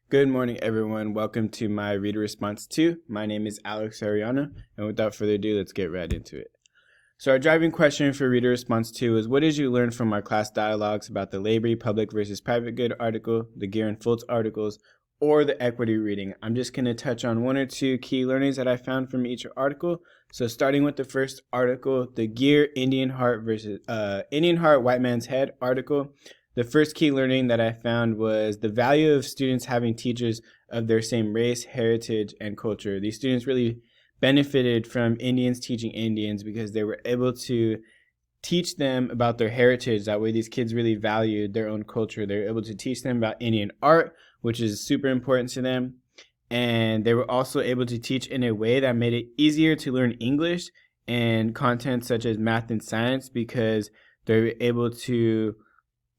Good morning, everyone. Welcome to my Reader Response 2. My name is Alex Ariana, and without further ado, let's get right into it. So our driving question for Reader Response 2 is, what did you learn from our class dialogues about the Laborie public versus private good article, the Geer and Fultz articles, or the equity reading? I'm just going to touch on one or two key learnings that I found from each article. So starting with the first article, the Geer Indian Heart versus Indian Heart White Man's Head article. The first key learning that I found was the value of students having teachers of their same race, heritage, and culture. These students really benefited from Indians teaching Indians because they were able to teach them about their heritage. That way these kids really valued their own culture. They were able to teach them about Indian art, which is super important to them. And they were also able to teach in a way that made it easier to learn English and content such as math and science because they were able to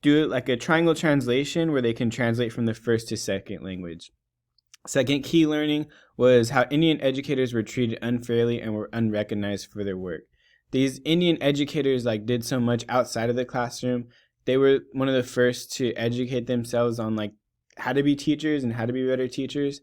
do it like a triangle translation where they can translate from the first to second language. Second key learning was how Indian educators were treated unfairly and were unrecognized for their work. These Indian educators did so much outside of the classroom. They were one of the first to educate themselves on how to be teachers and how to be better teachers,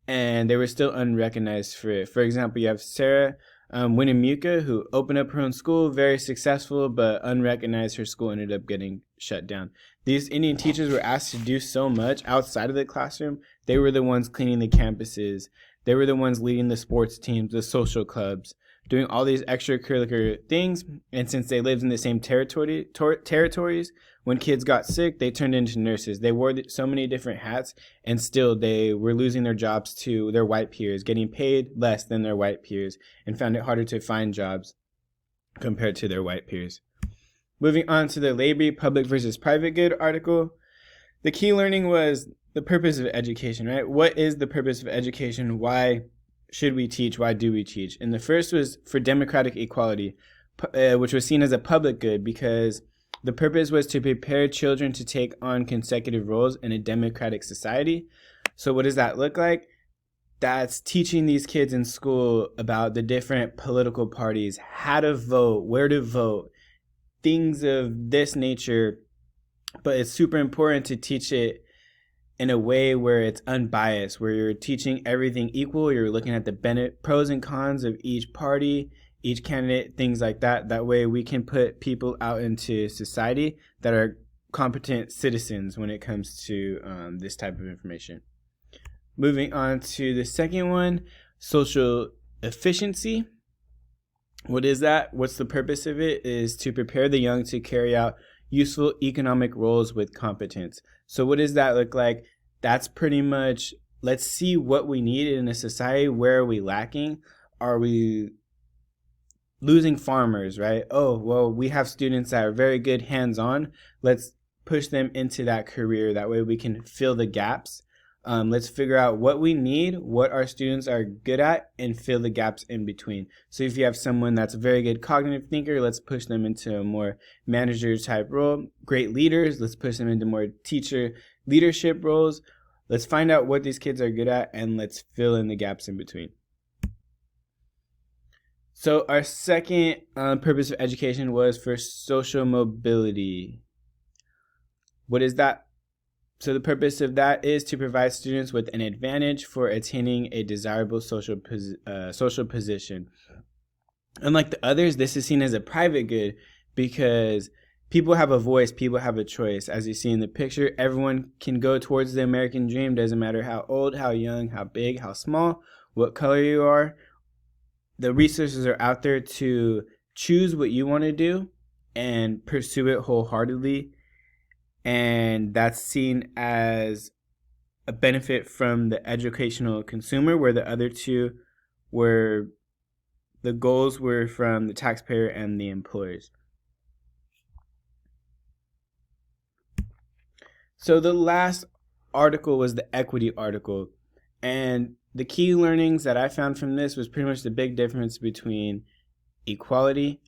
and they were still unrecognized for it. For example, you have Sarah Winnemucca, who opened up her own school, very successful, but unrecognized. Her school ended up getting shut down. These Indian teachers were asked to do so much outside of the classroom. They were the ones cleaning the campuses. They were the ones leading the sports teams, the social clubs, doing all these extracurricular things. And since they lived in the same territories, when kids got sick, they turned into nurses. They wore so many different hats, and still they were losing their jobs to their white peers, getting paid less than their white peers, and found it harder to find jobs compared to their white peers. Moving on to the Laborie public versus private good article, the key learning was the purpose of education, right? What is the purpose of education? Why should we teach? Why do we teach? And the first was for democratic equality, which was seen as a public good because the purpose was to prepare children to take on consecutive roles in a democratic society. So what does that look like? That's teaching these kids in school about the different political parties, how to vote, where to vote, things of this nature. But it's super important to teach it in a way where it's unbiased, where you're teaching everything equal. You're looking at the pros and cons of each party, each candidate, things like that. That way we can put people out into society that are competent citizens when it comes to this type of information. Moving on to the second one, social efficiency. What is that? What's the purpose of it? Is to prepare the young to carry out useful economic roles with competence. So what does that look like? That's pretty much, let's see what we need in a society. Where are we lacking? Are we losing farmers, right? Oh, well, we have students that are very good hands-on. Let's push them into that career. That way we can fill the gaps. Let's figure out what we need, what our students are good at, and fill the gaps in between. So if you have someone that's a very good cognitive thinker, let's push them into a more manager type role. Great leaders, let's push them into more teacher leadership roles. Let's find out what these kids are good at, and let's fill in the gaps in between. So our second purpose of education was for social mobility. What is that? So the purpose of that is to provide students with an advantage for attaining a desirable social position. Unlike the others, this is seen as a private good because people have a voice, people have a choice. As you see in the picture, everyone can go towards the American dream. Doesn't matter how old, how young, how big, how small, what color you are. The resources are out there to choose what you want to do and pursue it wholeheartedly. And that's seen as a benefit from the educational consumer, where the other two were, the goals were from the taxpayer and the employers. So the last article was the equity article. And the key learnings that I found from this was pretty much the big difference between equality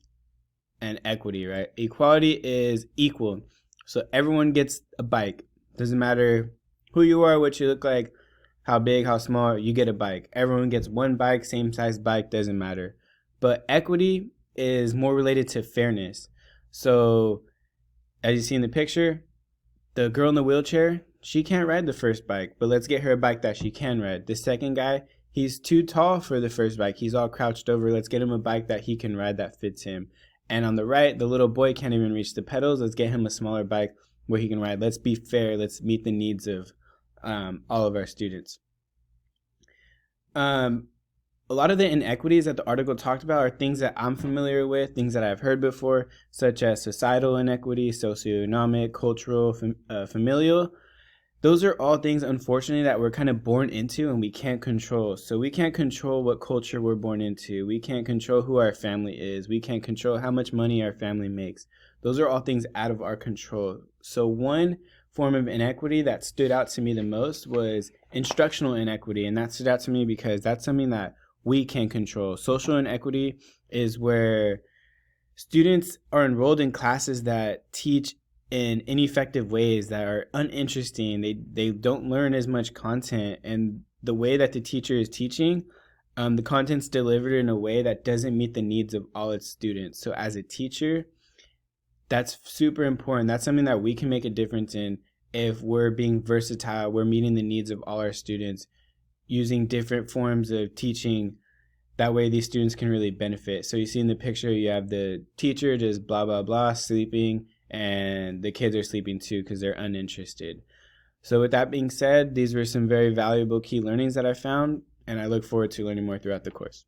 and equity, right? Equality is equal. So everyone gets a bike. Doesn't matter who you are, what you look like, how big, how small, you get a bike. Everyone gets one bike, same size bike, doesn't matter. But equity is more related to fairness. So as you see in the picture, the girl in the wheelchair, she can't ride the first bike, but let's get her a bike that she can ride. The second guy, he's too tall for the first bike. He's all crouched over. Let's get him a bike that he can ride that fits him. And on the right, the little boy can't even reach the pedals. Let's get him a smaller bike where he can ride. Let's be fair. Let's meet the needs of all of our students. A lot of the inequities that the article talked about are things that I'm familiar with, things that I've heard before, such as societal inequity, socioeconomic, cultural, familial. Those are all things, unfortunately, that we're kind of born into and we can't control. So we can't control what culture we're born into. We can't control who our family is. We can't control how much money our family makes. Those are all things out of our control. So one form of inequity that stood out to me the most was instructional inequity. And that stood out to me because that's something that we can control. Social inequity is where students are enrolled in classes that teach in ineffective ways that are uninteresting. They don't learn as much content, and the way that the teacher is teaching, the content's delivered in a way that doesn't meet the needs of all its students. So as a teacher, that's super important. That's something that we can make a difference in if we're being versatile, we're meeting the needs of all our students, using different forms of teaching. That way these students can really benefit. So you see in the picture, you have the teacher just blah, blah, blah, sleeping, and the kids are sleeping too because they're uninterested. So with that being said, these were some very valuable key learnings that I found, and I look forward to learning more throughout the course.